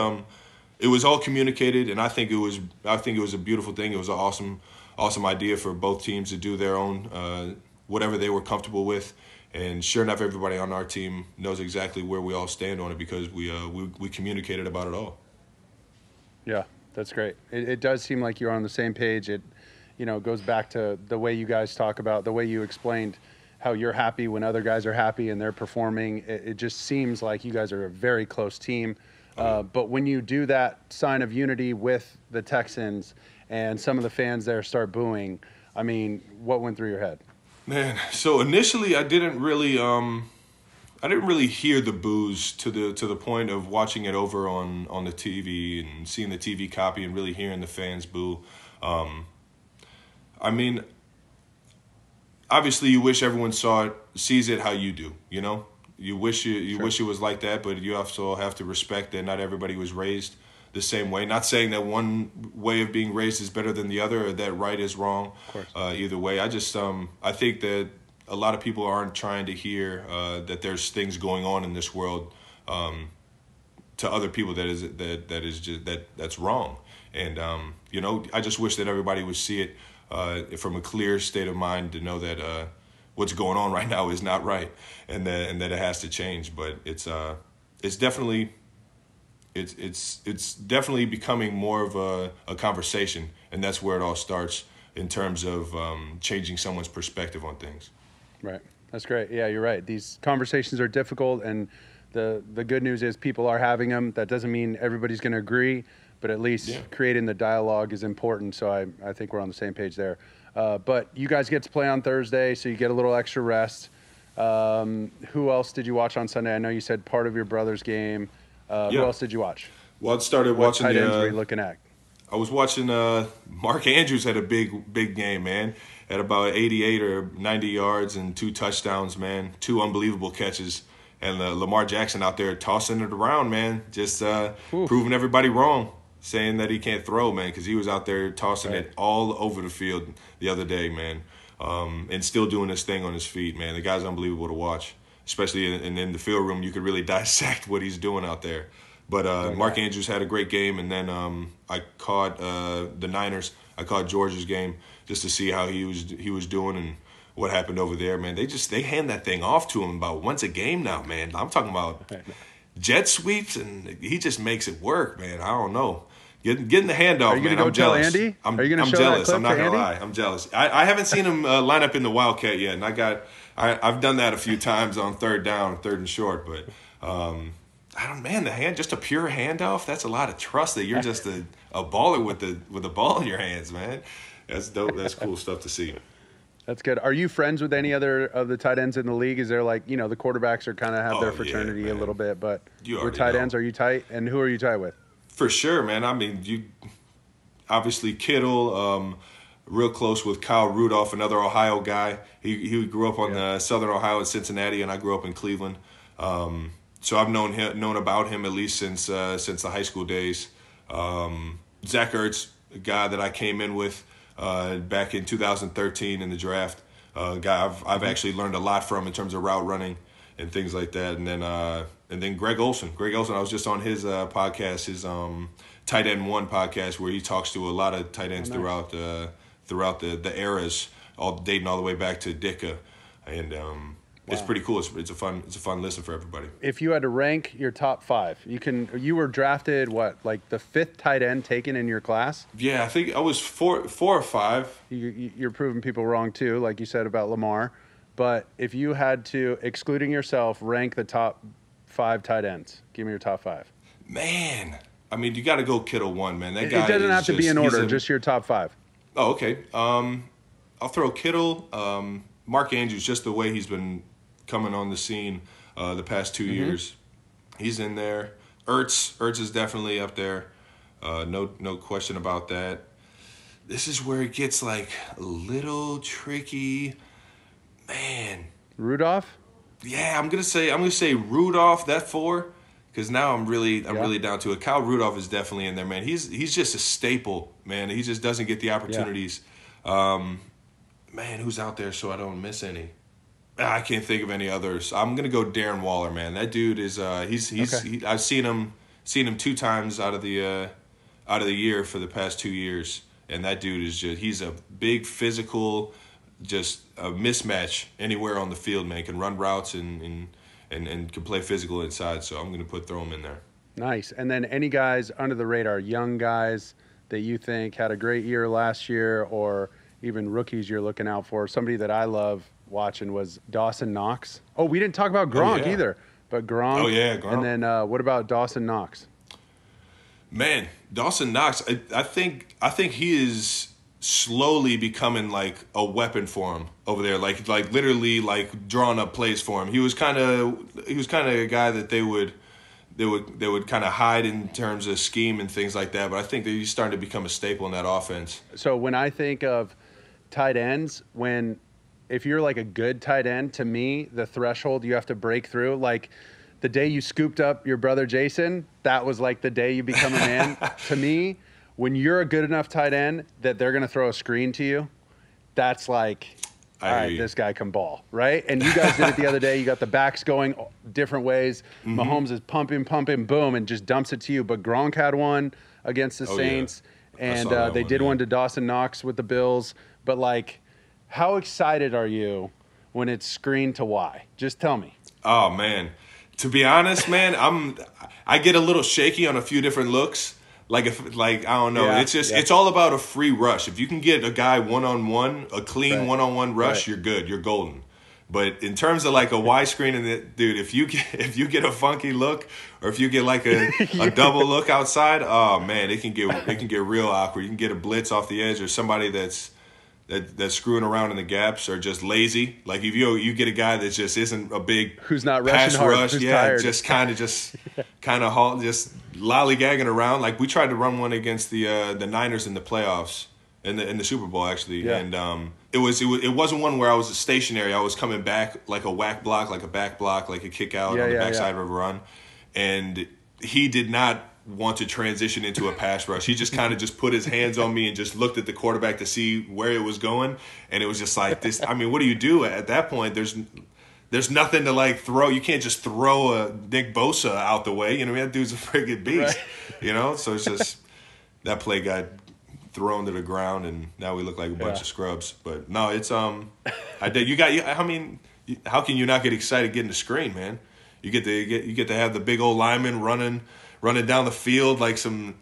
Speaker 2: it was all communicated, and I think it was a beautiful thing. It was an awesome idea for both teams to do their own whatever they were comfortable with. And sure enough, everybody on our team knows exactly where we all stand on it because we communicated about it all.
Speaker 1: Yeah, that's great. It does seem like you're on the same page. it goes back to the way you guys talk about, the way you explained how you're happy when other guys are happy and they're performing. It just seems like you guys are a very close team. But when you do that sign of unity with the Texans and some of the fans there start booing, I mean, what went through your head?
Speaker 2: Man, so initially I didn't really hear the boos to the point of watching it over on the TV and seeing the TV copy and really hearing the fans boo. I mean, obviously you wish everyone sees it how you do, you know? You wish it was like that, but you also have to respect that not everybody was raised the same way. Not saying that one way of being raised is better than the other, or that right is wrong.
Speaker 1: Of course.
Speaker 2: Either way, I just I think that a lot of people aren't trying to hear that there's things going on in this world to other people that's wrong. And I just wish that everybody would see it from a clear state of mind to know that what's going on right now is not right, and that it has to change. But it's definitely becoming more of a conversation, and that's where it all starts in terms of changing someone's perspective on things.
Speaker 1: Right. That's great. Yeah, you're right. These conversations are difficult, and the good news is people are having them. That doesn't mean everybody's going to agree, but at least creating the dialogue is important. So I think we're on the same page there. But you guys get to play on Thursday, so you get a little extra rest. Who else did you watch on Sunday? I know you said part of your brother's game. Who else did you watch?
Speaker 2: Well, I started watching
Speaker 1: tight ends were you looking at?
Speaker 2: I was watching Mark Andrews had a big game, man. Had about 88 or 90 yards and 2 touchdowns, man. 2 unbelievable catches. And Lamar Jackson out there tossing it around, man. Just proving everybody wrong, saying that he can't throw, man, because he was out there tossing it all over the field the other day, man. And still doing this thing on his feet, man. The guy's unbelievable to watch, especially in the field room. You could really dissect what he's doing out there. But Mark Andrews had a great game, and then I caught the Niners. I caught George's game just to see how he was doing and what happened over there, man. They hand that thing off to him about once a game now, man. I'm talking about jet sweeps, and he just makes it work, man. I don't know. Getting the handoff, man. I'm jealous.
Speaker 1: Andy?
Speaker 2: I'm
Speaker 1: show
Speaker 2: jealous.
Speaker 1: That clip
Speaker 2: I'm not
Speaker 1: to
Speaker 2: gonna
Speaker 1: Andy?
Speaker 2: lie. I'm jealous. I haven't seen him line up in the Wildcat yet, and I've done that a few times on third down, third and short, but just a pure handoff. That's a lot of trust that you're just a baller with the ball in your hands, man. That's dope. That's cool stuff to see.
Speaker 1: That's good. Are you friends with any other of the tight ends in the league? Is there the quarterbacks are kind of have their fraternity a little bit, but with tight ends, are you tight? And who are you tight with?
Speaker 2: For sure, man. I mean, you obviously Kittle, real close with Kyle Rudolph, another Ohio guy. He grew up on Southern Ohio in Cincinnati, and I grew up in Cleveland. So I've known about him at least since the high school days. Zach Ertz, a guy that I came in with back in 2013 in the draft. Guy I've actually learned a lot from in terms of route running and things like that. And then Greg Olsen. I was just on his podcast, his Tight End One podcast, where he talks to a lot of tight ends throughout the eras, all dating all the way back to Ditka, and it's pretty cool. It's a fun listen for everybody.
Speaker 1: If you had to rank your top 5, you were drafted like the 5th tight end taken in your class?
Speaker 2: Yeah, I think I was 4 or 5.
Speaker 1: You're proving people wrong too, like you said about Lamar. But if you had to, excluding yourself, rank the top 5 tight ends, give me your top 5.
Speaker 2: Man, I mean, you got to go Kittle 1, man. That guy.
Speaker 1: It doesn't have to be in order, just your top 5.
Speaker 2: Oh, okay. I'll throw Kittle, Mark Andrews, just the way he's been coming on the scene the past 2 years. He's in there. Ertz is definitely up there. No question about that. This is where it gets like a little tricky. Man.
Speaker 1: Rudolph?
Speaker 2: Yeah, I'm gonna say Rudolph, that 4, because now I'm really down to it. Kyle Rudolph is definitely in there, man. He's just a staple, man. He just doesn't get the opportunities. Man, who's out there so I don't miss any? I can't think of any others. I'm gonna go Darren Waller, man. That dude is I've seen him 2 times out of the year for the past 2 years, and that dude is he's a big physical, just a mismatch anywhere on the field, man. Can run routes and can play physical inside. So I'm gonna throw him in there.
Speaker 1: Nice. And then any guys under the radar, young guys that you think had a great year last year, or even rookies you're looking out for. Somebody that I love watching was Dawson Knox. Oh, we didn't talk about Gronk either, but Gronk.
Speaker 2: Oh, yeah, Gronk.
Speaker 1: And then what about Dawson Knox?
Speaker 2: Man, Dawson Knox, I think he is slowly becoming like a weapon for him over there, like literally like drawing up plays for him. He was kind of a guy that they would kind of hide in terms of scheme and things like that. But I think that he's starting to become a staple in that offense.
Speaker 1: So when I think of tight ends, if you're like a good tight end, to me, the threshold you have to break through, like the day you scooped up your brother Jason, that was like the day you become a man. To me, when you're a good enough tight end that they're going to throw a screen to you, that's like, all right, this guy can ball, right? And you guys did it the other day. You got the backs going different ways. Mm-hmm. Mahomes is pumping, boom, and just dumps it to you. But Gronk had one against the Saints, and they did one to Dawson Knox with the Bills. But, like, how excited are you when it's screen to Y? Just tell me.
Speaker 2: Oh, man. To be honest, man, I get a little shaky on a few different looks. I don't know. It's all about a free rush. If you can get a guy one-on-one, a clean one-on-one rush, you're good. You're golden. But in terms of like a Y screen, dude, if you get a funky look, or if you get like a double look outside, oh man, it can get real awkward. You can get a blitz off the edge, or somebody that's screwing around in the gaps, or just lazy. Like if you get a guy that just isn't a big
Speaker 1: who's not
Speaker 2: pass
Speaker 1: rushing hard,
Speaker 2: rush,
Speaker 1: who's tired.
Speaker 2: just kind of just lollygagging around. Like we tried to run one against the Niners in the playoffs in the Super Bowl actually, and it wasn't one where I was stationary. I was coming back like a whack block, like a back block, like a kick out on the backside of a run, and he did not want to transition into a pass rush. He just kind of just put his hands on me and just looked at the quarterback to see where it was going, and it was just like this. I mean, what do you do at that point? There's nothing to like throw. You can't just throw a Nick Bosa out the way. You know, that dude's a friggin' beast. Right. You know, so it's just that play got thrown to the ground, and now we look like a bunch of scrubs. But no, it's how can you not get excited getting the screen, man? You get to have the big old lineman running down the field like some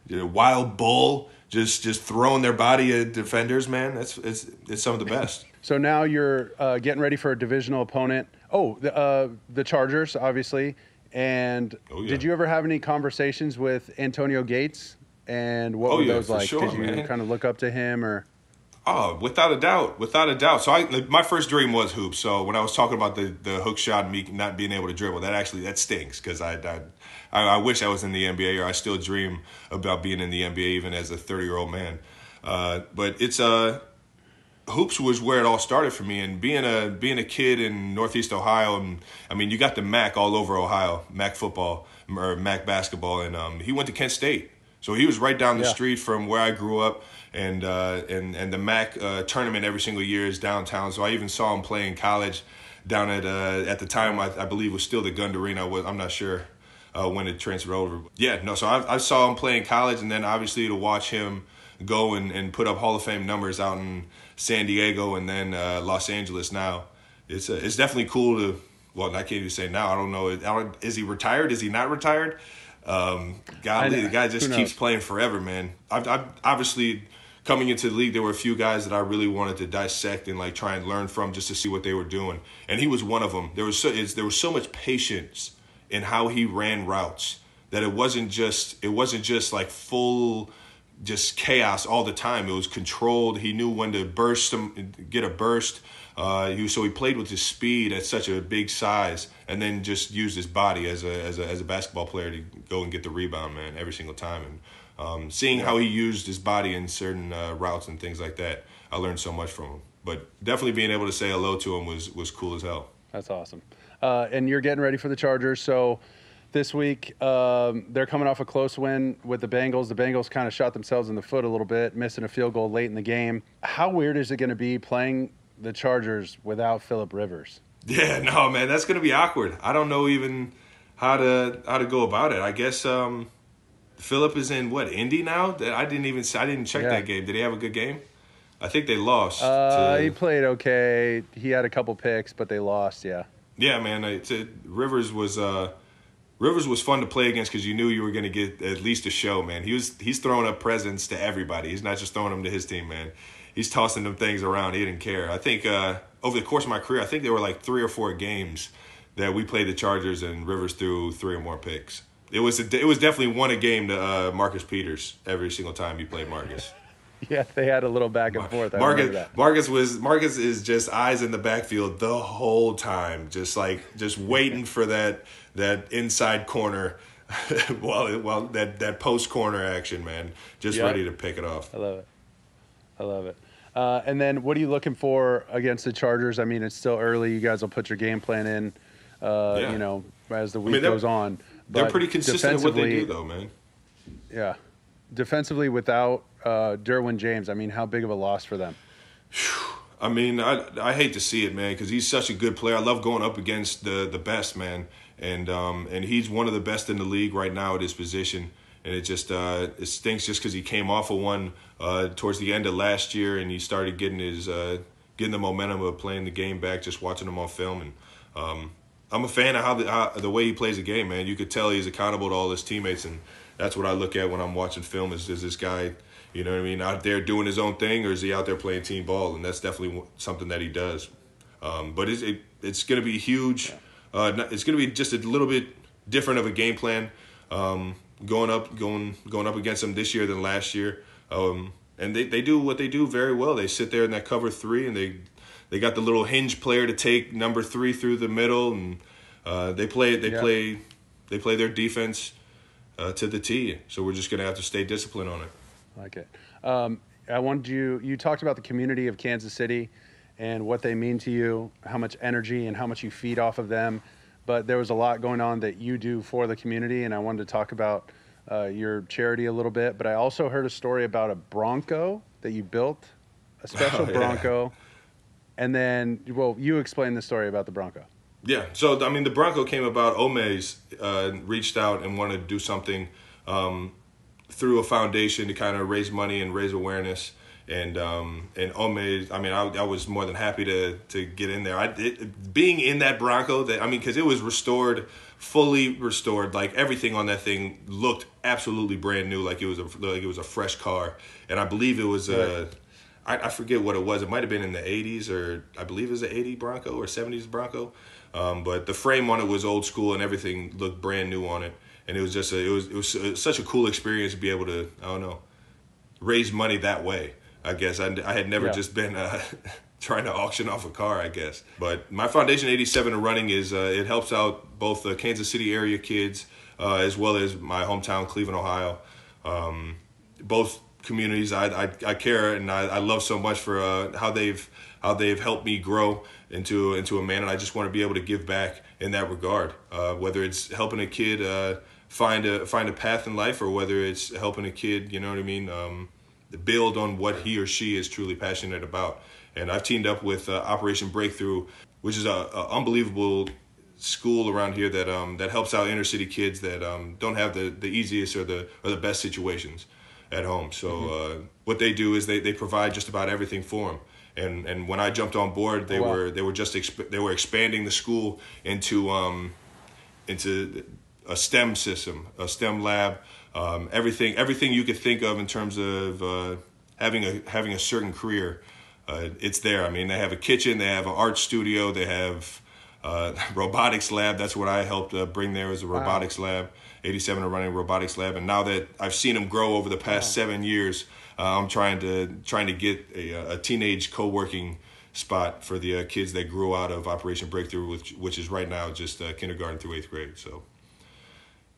Speaker 2: wild bull, just throwing their body at defenders, man. It's some of the best.
Speaker 1: So now you're getting ready for a divisional opponent. Oh, the Chargers, obviously. And did you ever have any conversations with Antonio Gates? And what were those like?
Speaker 2: Sure,
Speaker 1: did you kind of look up to him, or?
Speaker 2: Oh, without a doubt. So my first dream was hoops. So when I was talking about the hook shot and me not being able to dribble, that stings, because I wish I was in the NBA, or I still dream about being in the NBA even as a 30-year-old man. But it's hoops was where it all started for me, and being a kid in Northeast Ohio, and I mean you got the MAC all over Ohio, MAC football or MAC basketball, and he went to Kent State. So he was right down the street from where I grew up, and the MAC tournament every single year is downtown. So I even saw him play in college down at the time I believe was still the Gund Arena. I'm not sure when it transferred over. So I saw him play in college, and then obviously to watch him go and put up Hall of Fame numbers out in San Diego and then Los Angeles now. It's definitely cool to. Well, I can't even say now. I don't know. Is he retired? Is he not retired? Golly, the guy just keeps playing forever, man. I've obviously coming into the league, there were a few guys that I really wanted to dissect and like try and learn from, just to see what they were doing, and he was one of them. There was so much patience in how he ran routes that it wasn't just like full just chaos all the time. It was controlled. He knew when to get a burst. He played with his speed at such a big size, and then just used his body as a basketball player to go and get the rebound, man, every single time. And seeing how he used his body in certain routes and things like that, I learned so much from him. But definitely being able to say hello to him was cool as hell.
Speaker 1: That's awesome. And you're getting ready for the Chargers, so this week they're coming off a close win with the Bengals. The Bengals kind of shot themselves in the foot a little bit, missing a field goal late in the game. How weird is it going to be playing the Chargers without Phillip Rivers?
Speaker 2: Yeah, no, man, that's going to be awkward. I don't know even how to go about it. I guess Phillip is in Indy now? I didn't check that game. Did he have a good game? I think they lost.
Speaker 1: He played okay. He had a couple picks, but they lost. Yeah.
Speaker 2: Yeah, man. Rivers was fun to play against, because you knew you were going to get at least a show, man. He's throwing up presents to everybody. He's not just throwing them to his team, man. he's tossing them things around. He didn't care. I think over the course of my career, I think there were like 3 or 4 games that we played the Chargers and Rivers threw 3 or more picks. It was definitely one a game to Marcus Peters every single time he played Marcus.
Speaker 1: Yeah, they had a little back and forth. I remember that.
Speaker 2: Marcus is just eyes in the backfield the whole time, just waiting for that inside corner, while that post corner action, man, just ready to pick it off.
Speaker 1: I love it. And then, what are you looking for against the Chargers? I mean, it's still early. You guys will put your game plan in, you know, as the week goes on. But
Speaker 2: they're pretty consistent in what they do, though, man.
Speaker 1: Yeah. Defensively, without Derwin James, I mean, how big of a loss for them?
Speaker 2: I mean, I hate to see it, man, because he's such a good player. I love going up against the best, man, and he's one of the best in the league right now at his position. And it just it stinks just because he came off of one towards the end of last year, and he started getting getting the momentum of playing the game back, just watching him on film. And I'm a fan of how the way he plays the game, man. You could tell he's accountable to all his teammates, and that's what I look at when I'm watching film. Is this guy, you know what I mean, out there doing his own thing, or is he out there playing team ball? And that's definitely something that he does. But it's going to be huge. It's going to be just a little bit different of a game plan going up against them this year than last year. And they do what they do very well. They sit there in that cover 3, and they got the little hinge player to take number 3 through the middle, and they play their defense to the T. So we're just going to have to stay disciplined on it.
Speaker 1: I like it. I wanted you talked about the community of Kansas City and what they mean to you, how much energy and how much you feed off of them. But there was a lot going on that you do for the community, and I wanted to talk about your charity a little bit. But I also heard a story about a Bronco that you built, a special Bronco. And then, well, you explain the story about the Bronco.
Speaker 2: Yeah, so, I mean, the Bronco came about. Ome's reached out and wanted to do something through a foundation to kind of raise money and raise awareness. And Ome, I mean, I was more than happy to get in there. Being in that Bronco, because it was fully restored. Like, everything on that thing looked absolutely brand new, like it was a fresh car. And I believe it was I forget what it was. It might have been in the 80s, or I believe it was an 80 Bronco or 70s Bronco. But the frame on it was old school, and everything looked brand new on it. And it was just it was such a cool experience to be able to, I don't know, raise money that way. I guess I had never just been trying to auction off a car, I guess. But my foundation, 87 and Running, is it helps out both the Kansas City area kids as well as my hometown, Cleveland, Ohio. Both communities I care, and I love so much for how they've helped me grow into a man, and I just want to be able to give back in that regard. Whether it's helping a kid find a path in life, or whether it's helping a kid, you know what I mean, build on what he or she is truly passionate about. And I've teamed up with Operation Breakthrough, which is a unbelievable school around here that helps out inner city kids that don't have the easiest or the best situations at home. So what they do is they provide just about everything for them. And when I jumped on board, they were expanding the school into a STEM system, a STEM lab, everything you could think of in terms of having a certain career. It's there. I mean, they have a kitchen, they have an art studio, they have robotics lab. That's what I helped bring there, as a robotics lab. 87 and Running robotics lab. And now that I've seen them grow over the past 7 years, I'm trying to get a teenage co-working spot for the kids that grew out of Operation Breakthrough, which is right now just kindergarten through 8th grade. So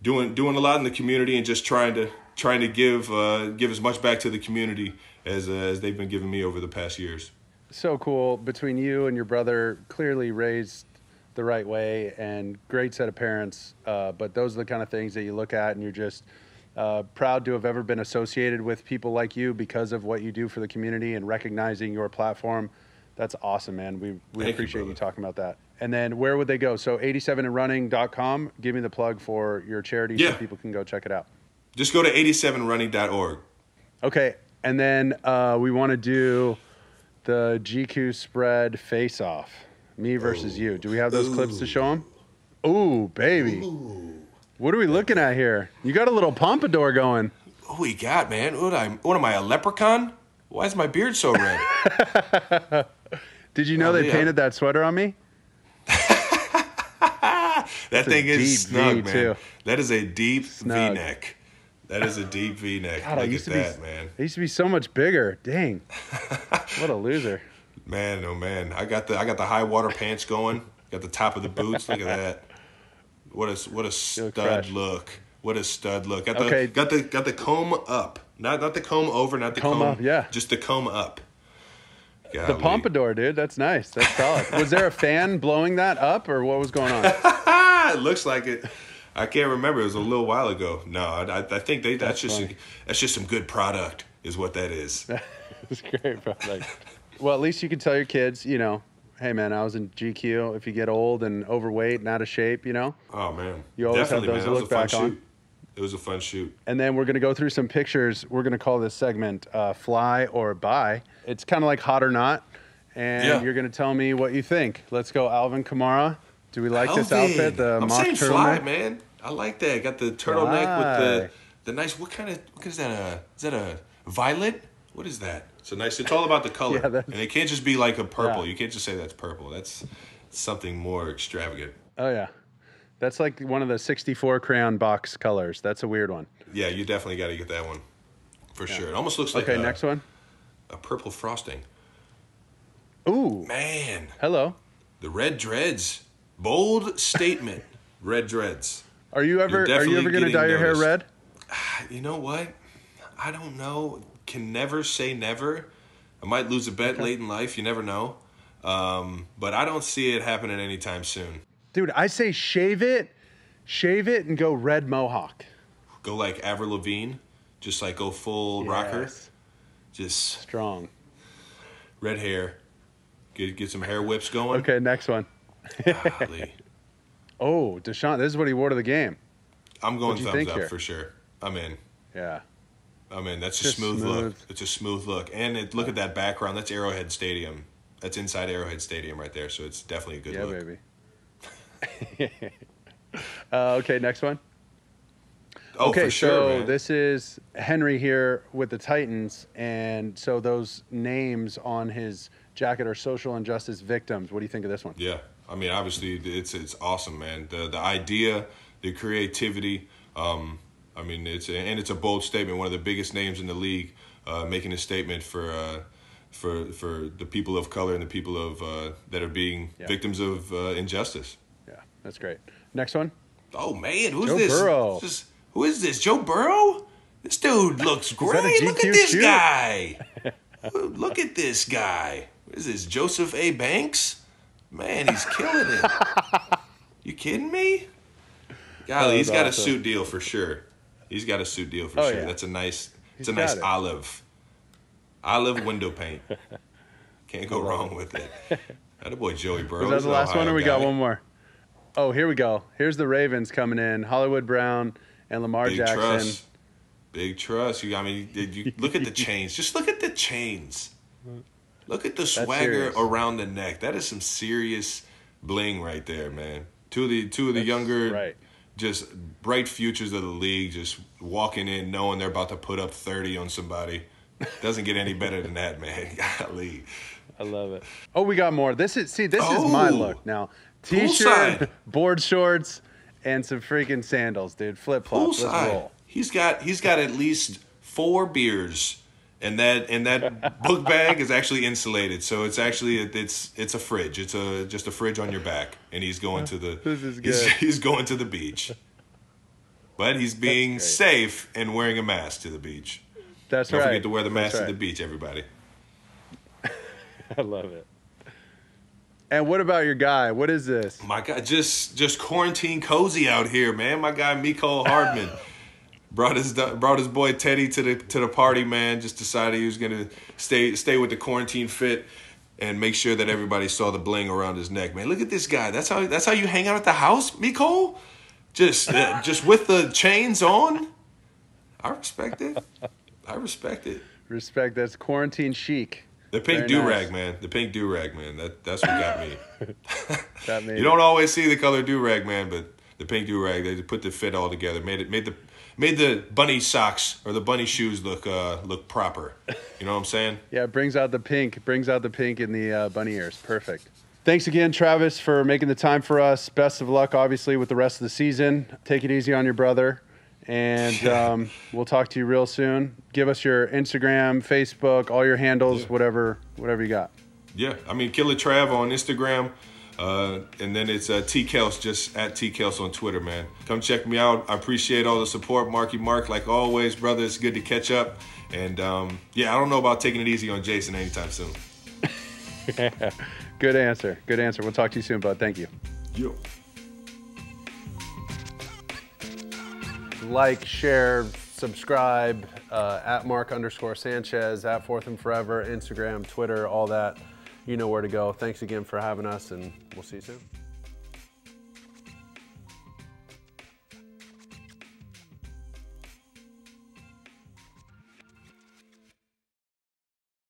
Speaker 2: doing a lot in the community, and just trying to give as much back to the community as they've been giving me over the past years. So
Speaker 1: cool. Between you and your brother, clearly raised the right way, and great set of parents. But those are the kind of things that you look at, and you're just proud to have ever been associated with people like you because of what you do for the community and recognizing your platform. That's awesome, man. We appreciate you talking about that. And then where would they go? So 87andrunning.com. Give me the plug for your charity so people can go check it out.
Speaker 2: Just go to 87running.org.
Speaker 1: Okay. And then we want to do the GQ spread face-off. Me versus you. Do we have those clips to show them? Ooh, baby. Ooh. What are we looking at here? You got a little pompadour going.
Speaker 2: What we got, man? What am I, a leprechaun? Why is my beard so red?
Speaker 1: Did you know they painted that sweater on me?
Speaker 2: That thing is snug, man.
Speaker 1: Too.
Speaker 2: That is a deep V-neck. That is a deep V-neck.
Speaker 1: God,
Speaker 2: Look at that, man.
Speaker 1: It used to be so much bigger. Dang. What a loser.
Speaker 2: Man, oh man. I got the high water pants going. Got the top of the boots. Look at that. What a stud look. What a stud look. Got the comb up. Not the comb over, not the comb
Speaker 1: up, yeah.
Speaker 2: Just the comb up. Golly.
Speaker 1: The pompadour, dude. That's nice. That's solid. Was there a fan blowing that up, or what was going on?
Speaker 2: It looks like it. I can't remember. It was a little while ago. No, I think that's just some good product, is what that is.
Speaker 1: That's great product. Well, at least you can tell your kids, you know, hey man, I was in GQ. If you get old and overweight and out of shape, you know.
Speaker 2: Oh man,
Speaker 1: you always
Speaker 2: definitely,
Speaker 1: have those to look back on.
Speaker 2: It was a fun shoot.
Speaker 1: And then we're going to go through some pictures. We're going to call this segment Fly or Buy. It's kind of like Hot or Not. And you're going to tell me what you think. Let's go Alvin Kamara. Do we like this outfit? The
Speaker 2: I'm
Speaker 1: mock
Speaker 2: saying
Speaker 1: turtleneck?
Speaker 2: Fly, man. I like that. Got the turtleneck with the nice, what is that? Is that a violet? What is that? It's all about the color. And it can't just be like a purple. You can't just say that's purple. That's something more extravagant.
Speaker 1: Oh, yeah. That's like one of the 64 crayon box colors. That's a weird one.
Speaker 2: Yeah, you definitely got to get that one for sure. It almost looks like
Speaker 1: next one.
Speaker 2: A purple frosting.
Speaker 1: Ooh.
Speaker 2: Man.
Speaker 1: Hello.
Speaker 2: The red dreads. Bold statement. Red dreads.
Speaker 1: Are you ever going to dye your hair red?
Speaker 2: You know what? I don't know. Can never say never. I might lose a bet late in life. You never know. But I don't see it happening anytime soon.
Speaker 1: Dude, I say shave it, and go red mohawk.
Speaker 2: Go like Avril Lavigne, just like go full rocker. Just
Speaker 1: strong.
Speaker 2: Red hair. Get some hair whips going.
Speaker 1: Okay, next one.
Speaker 2: Golly.
Speaker 1: Oh, Deshaun, this is what he wore to the game.
Speaker 2: I'm going thumbs up for sure. I'm in.
Speaker 1: Yeah.
Speaker 2: I'm in. That's a smooth look. It's a smooth look. And look at that background. That's Arrowhead Stadium. That's inside Arrowhead Stadium right there. So it's definitely a good look.
Speaker 1: Yeah, baby. Okay, next one.
Speaker 2: Oh, okay, for sure,
Speaker 1: so
Speaker 2: man.
Speaker 1: This is Henry here with the Titans, and so those names on his jacket are social injustice victims. What do you think of this one?
Speaker 2: Yeah, I mean, obviously it's awesome, man. The idea, the creativity. I mean, it's a bold statement. One of the biggest names in the league, making a statement for the people of color and the people of that are being victims of injustice.
Speaker 1: Yeah, that's great. Next one.
Speaker 2: Oh man, who's
Speaker 1: Joe
Speaker 2: this?
Speaker 1: Burrow.
Speaker 2: Who is this? Joe Burrow? This dude looks great. Look at this guy. Look at this guy. What is this? Joseph A. Banks? Man, he's killing it. You kidding me? Golly, he's got a suit deal for sure. He's got a suit deal for sure. Yeah. That's a nice. It's a nice olive window paint. Can't go wrong with it. That boy Joey Burrow.
Speaker 1: Was that the last one, or we got one more? Oh, here we go. Here's the Ravens coming in. Hollywood Brown and Lamar Jackson.
Speaker 2: Big trust. You look at the chains. Just look at the chains. Look at the swagger around the neck. That is some serious bling right there, man. Two of the younger, just bright futures of the league, just walking in knowing they're about to put up 30 on somebody. Doesn't get any better than that, man. Golly.
Speaker 1: I love it. Oh, we got more. This is my look now. T-shirt, board shorts, and some freaking sandals, dude. Flip-flops. Let's roll.
Speaker 2: He's got at least 4 beers, and that book bag is actually insulated, so it's actually it's a fridge. It's just a fridge on your back, and he's going to the
Speaker 1: this is good.
Speaker 2: He's going to the beach, but he's being safe and wearing a mask to the beach.
Speaker 1: That's right.
Speaker 2: Don't forget to wear the mask to the beach, everybody.
Speaker 1: I love it. And what about your guy? What is this?
Speaker 2: My guy, just quarantine cozy out here, man. My guy Mecole Hardman brought his boy Teddy to the party, man. Just decided he was gonna stay with the quarantine fit and make sure that everybody saw the bling around his neck, man. Look at this guy. That's how you hang out at the house, Mecole. Just with the chains on. I respect it.
Speaker 1: Respect. That's quarantine chic.
Speaker 2: The pink do-rag, man. The pink do-rag, man. That's what got me.
Speaker 1: Got me.
Speaker 2: You don't always see the color do-rag, man, but the pink do-rag, they put the fit all together. Made made the bunny socks or the bunny shoes look proper. You know what I'm saying?
Speaker 1: Yeah, it brings out the pink. Brings out the pink in the bunny ears. Perfect. Thanks again, Travis, for making the time for us. Best of luck, obviously, with the rest of the season. Take it easy on your brother. And we'll talk to you real soon. Give us your Instagram, Facebook, all your handles, whatever you got.
Speaker 2: Yeah, I mean, Killer Trav on Instagram. And then it's T Kelce, just at T Kelce on Twitter, man. Come check me out. I appreciate all the support, Marky Mark. Like always, brother, it's good to catch up. And yeah, I don't know about taking it easy on Jason anytime soon.
Speaker 1: Good answer. Good answer. We'll talk to you soon, bud. Thank you.
Speaker 2: Yo.
Speaker 1: Like, share, subscribe, at Mark_Sanchez, at Fourth and Forever, Instagram, Twitter, all that. You know where to go. Thanks again for having us, and we'll see you soon.